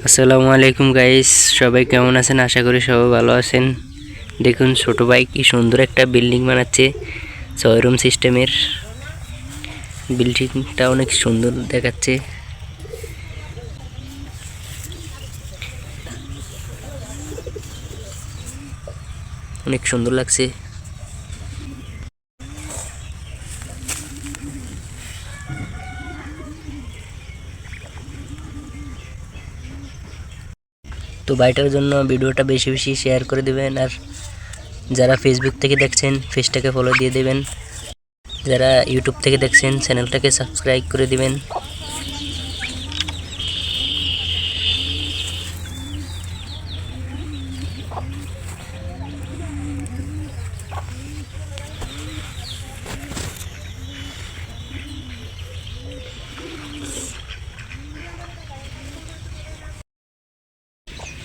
আসসালামু আলাইকুম গাইস, সবাই কেমন আছেন? আশা করি সবাই ভালো আছেন। দেখুন ছোট ভাই কি সুন্দর একটা বিল্ডিং বানাচ্ছে, 6 রুম সিস্টেমের। বিল্ডিংটা অনেক সুন্দর দেখাচ্ছে। অনেক সুন্দর লাগছে। তো ভাইটার জন্য ভিডিওটা বেশি বেশি শেয়ার করে দেবেন, আর যারা ফেসবুক থেকে দেখছেন পেজটাকে ফলো দিয়ে দেবেন, যারা ইউটিউব থেকে দেখছেন চ্যানেলটাকে সাবস্ক্রাইব করে দিবেন।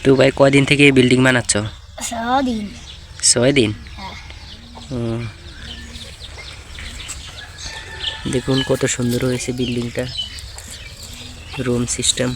তো ভাই কয়দিন থেকে এই বিল্ডিং বানাচ্ছ? 6 দিন। 6 দিন। হ্যাঁ। দেখুন কত সুন্দর হয়েছে বিল্ডিংটা, রুম সিস্টেম।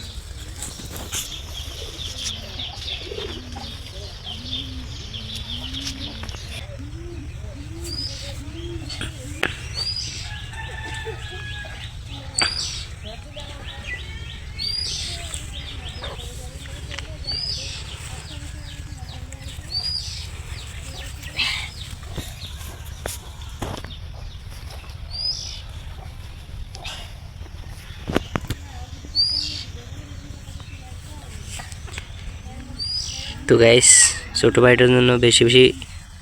তো গাইস, ছোটো ভাইটার জন্য বেশি বেশি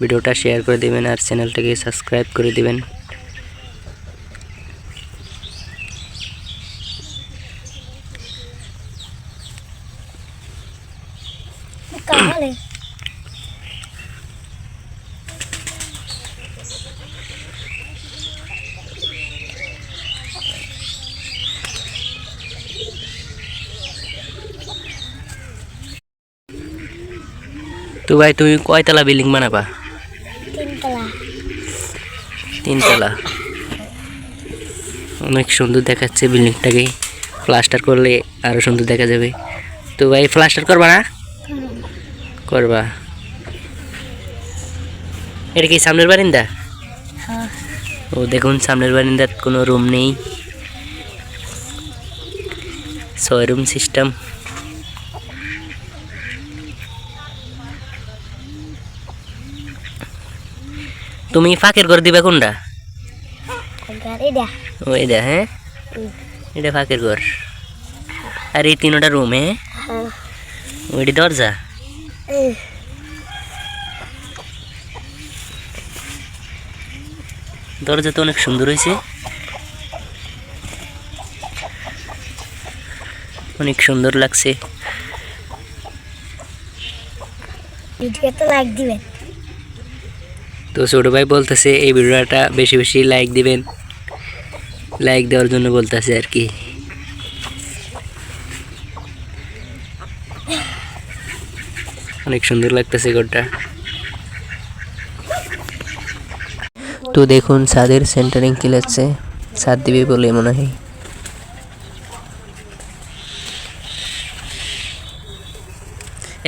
ভিডিওটা শেয়ার করে দেবেন, আর চ্যানেলটাকে সাবস্ক্রাইব করে দেবেন। তো ভাই তুমি কয়তলা বিল্ডিং বানাবা? 3 তলা। 3 তলা। অনেক সুন্দর দেখাচ্ছে বিল্ডিংটাকে। প্লাস্টার করলে আরো সুন্দর দেখা যাবে। তো ভাই প্লাস্টার করবা না? করবা। এটা কি সামনের বারিন্দা? হ্যাঁ। ও দেখুন সামনের বারিন্দার কোনো রুম নেই, 6 রুম সিস্টেম। তুমি ফাঁকের ঘর দিবা কোনটা? ওই দা, হ্যাঁ এটা ফাঁকের ঘর। আর এই 3টা রুম, হ্যাঁ ওইটি দরজা। দরজা তো অনেক সুন্দর হয়েছে, অনেক সুন্দর লাগছে। ভিডিওতে লাইক দিবেন। তো ছোট ভাই বলতেছে এই ভিডিওটা বেশি বেশি লাইক দিবেন, লাইক দেওয়ার জন্য বলতেছে আর কি। অনেক সুন্দর লাগতেছে ঘরটা। তো দেখুন ছাদের সেন্টারিং কি লাগছে, ছাদ দিবে বলে মনে হয়।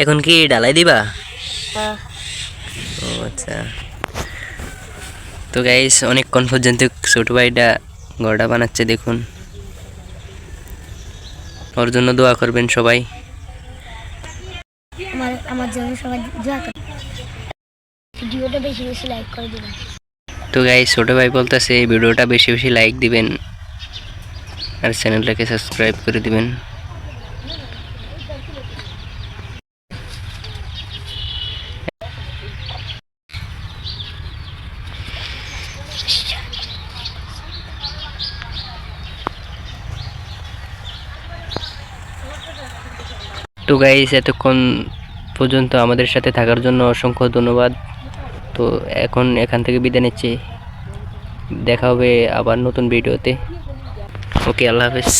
এখন কি ঢালাই দিবা? ও আচ্ছা। তো গাইস, অনেকক্ষণ পর্যন্ত ছোট ভাইটা ঘরটা বানাচ্ছে। দেখুন, ওর জন্য দোয়া করবেন সবাই। আমার জন্য সবাই দোয়া করবেন। ভিডিওটা বেশি বেশি লাইক করে দিবেন। তো গাইস, ছোট ভাই বলতেছে এই ভিডিওটা বেশি বেশি লাইক দিবেন, আর চ্যানেলটাকে সাবস্ক্রাইব করে দিবেন। তো গাইস, এতক্ষণ পর্যন্ত আমাদের সাথে থাকার জন্য অসংখ্য ধন্যবাদ। তো এখন এখান থেকে বিদায় নিচ্ছি, দেখা হবে আবার নতুন ভিডিওতে। ওকে, আল্লাহ হাফেজ।